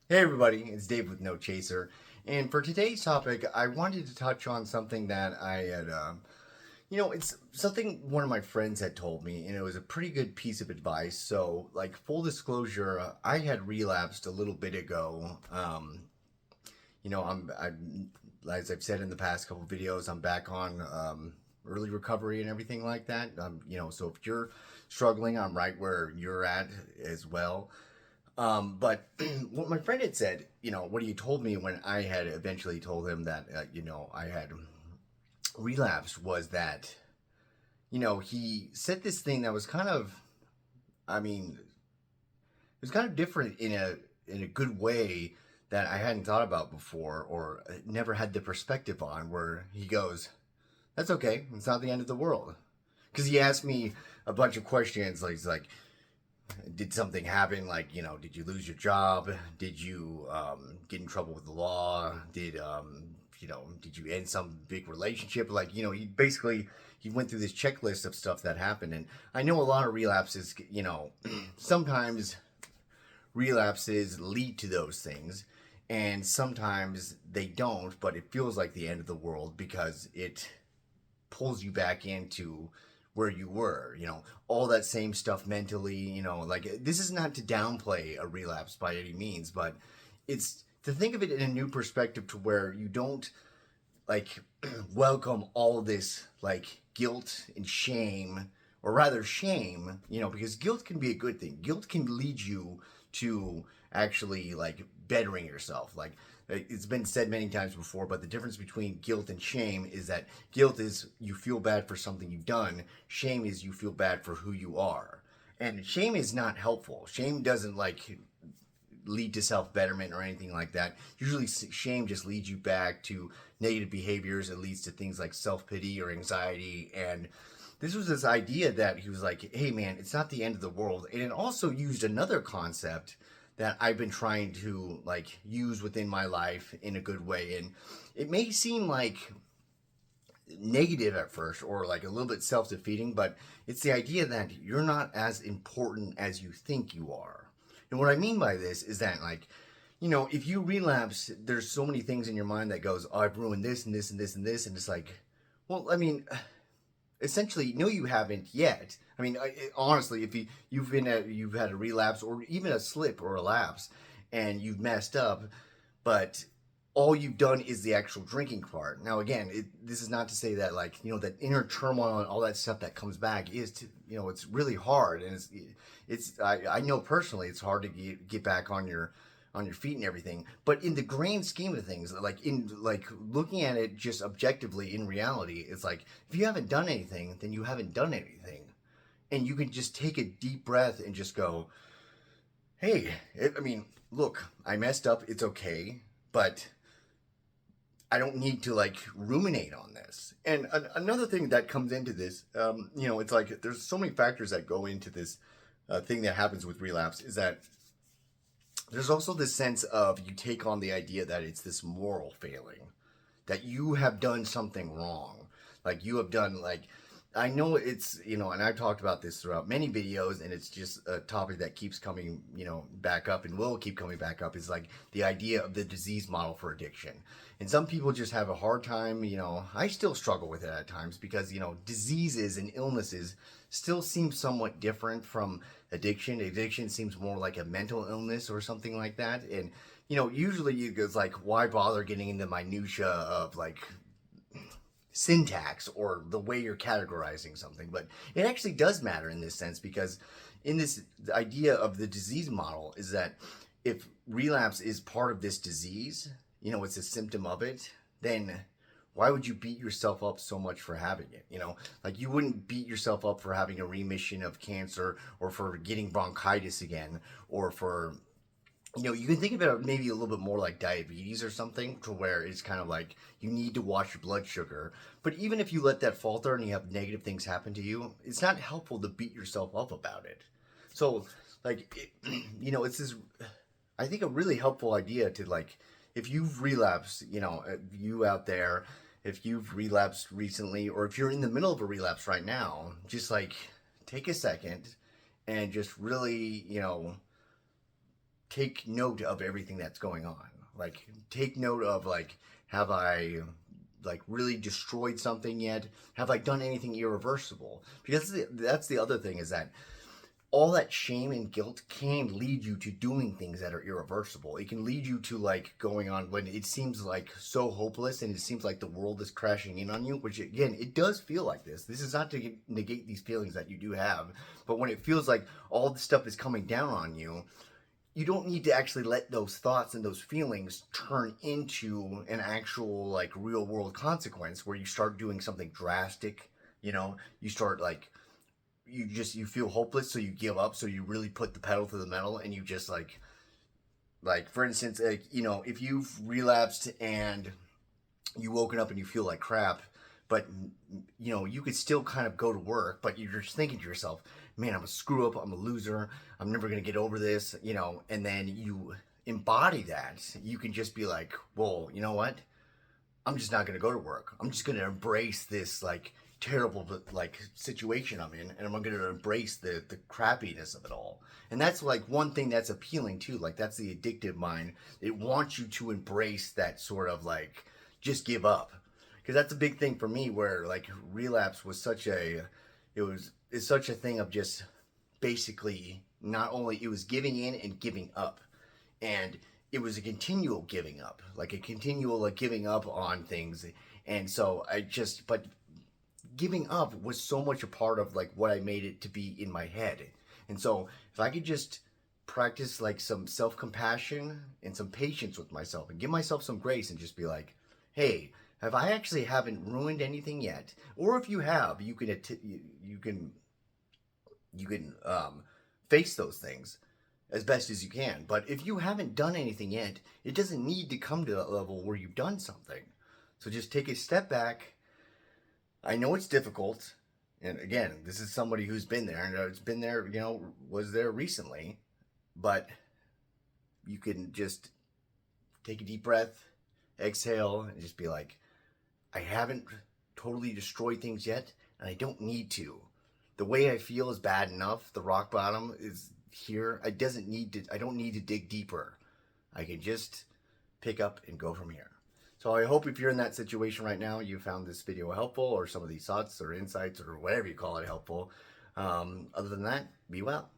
Hey everybody, it's Dave with No Chaser. And for today's topic, I wanted to touch on something that I had, it's something one of my friends had told me, and it was a pretty good piece of advice. So, like, full disclosure, I had relapsed a little bit ago. As I've said in the past couple videos, I'm back on early recovery and everything like that. So if you're struggling, I'm right where you're at as well. But what my friend had said, what he told me when I had eventually told him that, I had relapsed was that, he said this thing that was kind of, I mean, it was kind of different in a good way that I hadn't thought about before or never had the perspective on. Where he goes, "That's okay. It's not the end of the world." Because he asked me a bunch of questions, like he's like, did something happen? Like, did you lose your job? Did you get in trouble with the law? Did you end some big relationship? Like, he went through this checklist of stuff that happened. And I know a lot of relapses, sometimes relapses lead to those things. And sometimes they don't, but it feels like the end of the world because it pulls you back into where you were, all that same stuff mentally, like this is not to downplay a relapse by any means, but it's to think of it in a new perspective to where you don't like welcome all this like guilt and shame, or rather shame, because guilt can be a good thing. Guilt can lead you to actually like bettering yourself. Like it's been said many times before, but the difference between guilt and shame is that guilt is you feel bad for something you've done, shame is you feel bad for who you are. And shame is not helpful. Shame doesn't like lead to self betterment or anything like that. Usually, shame just leads you back to negative behaviors. It leads to things like self pity or anxiety. And this was this idea that he was like, hey, man, it's not the end of the world. And it also used another concept that I've been trying to like use within my life in a good way. And it may seem like negative at first or like a little bit self-defeating, but it's the idea that you're not as important as you think you are. And what I mean by this is that like, if you relapse, there's so many things in your mind that goes, oh, I've ruined this and this and this and this, and it's like, well, I mean, essentially, no, you haven't yet. I mean, honestly, if you've had a relapse or even a slip or a lapse, and you've messed up, but all you've done is the actual drinking part. Now, again, this is not to say that like that inner turmoil and all that stuff that comes back is it's really hard, and I know personally it's hard to get back on your feet and everything. But in the grand scheme of things, like looking at it just objectively in reality, it's like if you haven't done anything, then you haven't done anything, and you can just take a deep breath and just go, hey, I mean, look, I messed up. It's okay, but I don't need to like ruminate on this. And another thing that comes into this, it's like there's so many factors that go into this thing that happens with relapse is that there's also this sense of you take on the idea that it's this moral failing, that you have done something wrong. Like you have done like I know it's and I've talked about this throughout many videos, and it's just a topic that keeps coming, back up and will keep coming back up is like the idea of the disease model for addiction. And some people just have a hard time, I still struggle with it at times because, diseases and illnesses still seem somewhat different from addiction. Addiction seems more like a mental illness or something like that. And, usually it's like, why bother getting into minutia of like syntax or the way you're categorizing something? But it actually does matter in this sense because in this the idea of the disease model is that if relapse is part of this disease, it's a symptom of it, then why would you beat yourself up so much for having it? Like you wouldn't beat yourself up for having a remission of cancer or for getting bronchitis again or for you can think of it maybe a little bit more like diabetes or something, to where it's kind of like you need to watch your blood sugar. But even if you let that falter and you have negative things happen to you, it's not helpful to beat yourself up about it. So, like, it's this, I think, a really helpful idea to, like, if you've relapsed, you out there, if you've relapsed recently, or if you're in the middle of a relapse right now, just like take a second and just really, take note of everything that's going on. Like, take note of, like, have I, like, really destroyed something yet? Have I done anything irreversible? Because that's the other thing, is that all that shame and guilt can lead you to doing things that are irreversible. It can lead you to, like, going on when it seems like so hopeless and it seems like the world is crashing in on you, which, again, it does feel like this. This is not to negate these feelings that you do have, but when it feels like all this stuff is coming down on you, you don't need to actually let those thoughts and those feelings turn into an actual, like, real world consequence where you start doing something drastic. You start, like, you feel hopeless, so you give up, so you really put the pedal to the metal, and you just, like, for instance, like, if you've relapsed and you woken up and you feel like crap, but you could still kind of go to work, but you're just thinking to yourself, man, I'm a screw up, I'm a loser, I'm never gonna get over this, and then you embody that. You can just be like, well, you know what, I'm just not gonna go to work. I'm just gonna embrace this, like, terrible, like, situation I'm in, and I'm gonna embrace the crappiness of it all. And that's, like, one thing that's appealing too. Like, that's the addictive mind. It wants you to embrace that sort of, like, just give up, because that's a big thing for me. Where, like, relapse was it's such a thing of just basically, not only it was giving in and giving up, and it was a continual giving up, like a continual, like, giving up on things. And so but giving up was so much a part of, like, what I made it to be in my head. And so if I could just practice, like, some self-compassion and some patience with myself and give myself some grace and just be like, hey, if I actually haven't ruined anything yet, or if you have, you can face those things as best as you can. But if you haven't done anything yet, it doesn't need to come to that level where you've done something. So just take a step back. I know it's difficult. And again, this is somebody who's been there, and it's been there, was there recently. But you can just take a deep breath, exhale, and just be like, I haven't totally destroyed things yet, and I don't need to. The way I feel is bad enough. The rock bottom is here. I don't need to dig deeper. I can just pick up and go from here. So I hope, if you're in that situation right now, you found this video helpful, or some of these thoughts or insights or whatever you call it helpful. Other than that, be well.